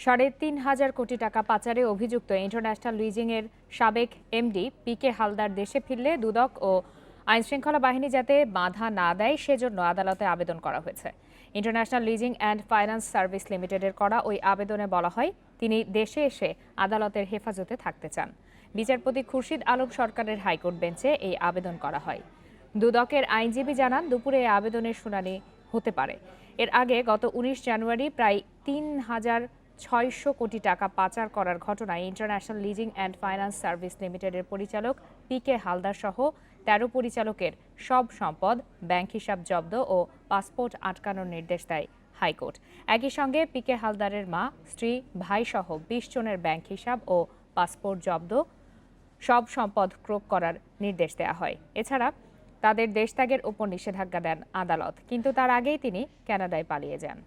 ৩,৫০০ কোটি টাকা পাচারে অভিযুক্ত ইন্টারন্যাশনাল লিজিংয়ের সাবেক এমডি পিকে হালদার দেশে ফিরলে দুদক ও আইনশৃঙ্খলা বাহিনী যাতে বাধা না দেয় সেজন্য আদালতে আবেদন করা হয়েছে। International leasing and finance service লিমিটেডের করা ওই আবেদনে বলা হয়, তিনি দেশে এসে আদালতের হেফাজতে থাকতে চান। বিচারপতি খুরশিদ আলম সরকারের হাইকোর্ট বেঞ্চে এই আবেদন করা হয়। দুদকের আইনজীবী জানান, দুপুরে এই আবেদনের শুনানি হতে পারে। এর আগে গত ১৯ জানুয়ারি প্রায় ৩,৬০০ কোটি টাকা পাচার করার ঘটনায় international leasing and finance service লিমিটেডের পরিচালক পিকে হালদার সহ ১৩ পরিচালকের সব সম্পদ, ব্যাংক হিসাব জব্দ ও পাসপোর্ট আটকানোর নির্দেশ দেয় হাইকোর্ট। একই সঙ্গে পিকে হালদারের মা, স্ত্রী, ভাইসহ ২০ জনের ব্যাংক হিসাব ও পাসপোর্ট জব্দ, সব সম্পদ ক্রোক করার নির্দেশ দেওয়া হয়। এছাড়া তাদের দেশত্যাগের ওপর নিষেধাজ্ঞা দেন আদালত, কিন্তু তার আগেই তিনি কানাডায় পালিয়ে যান।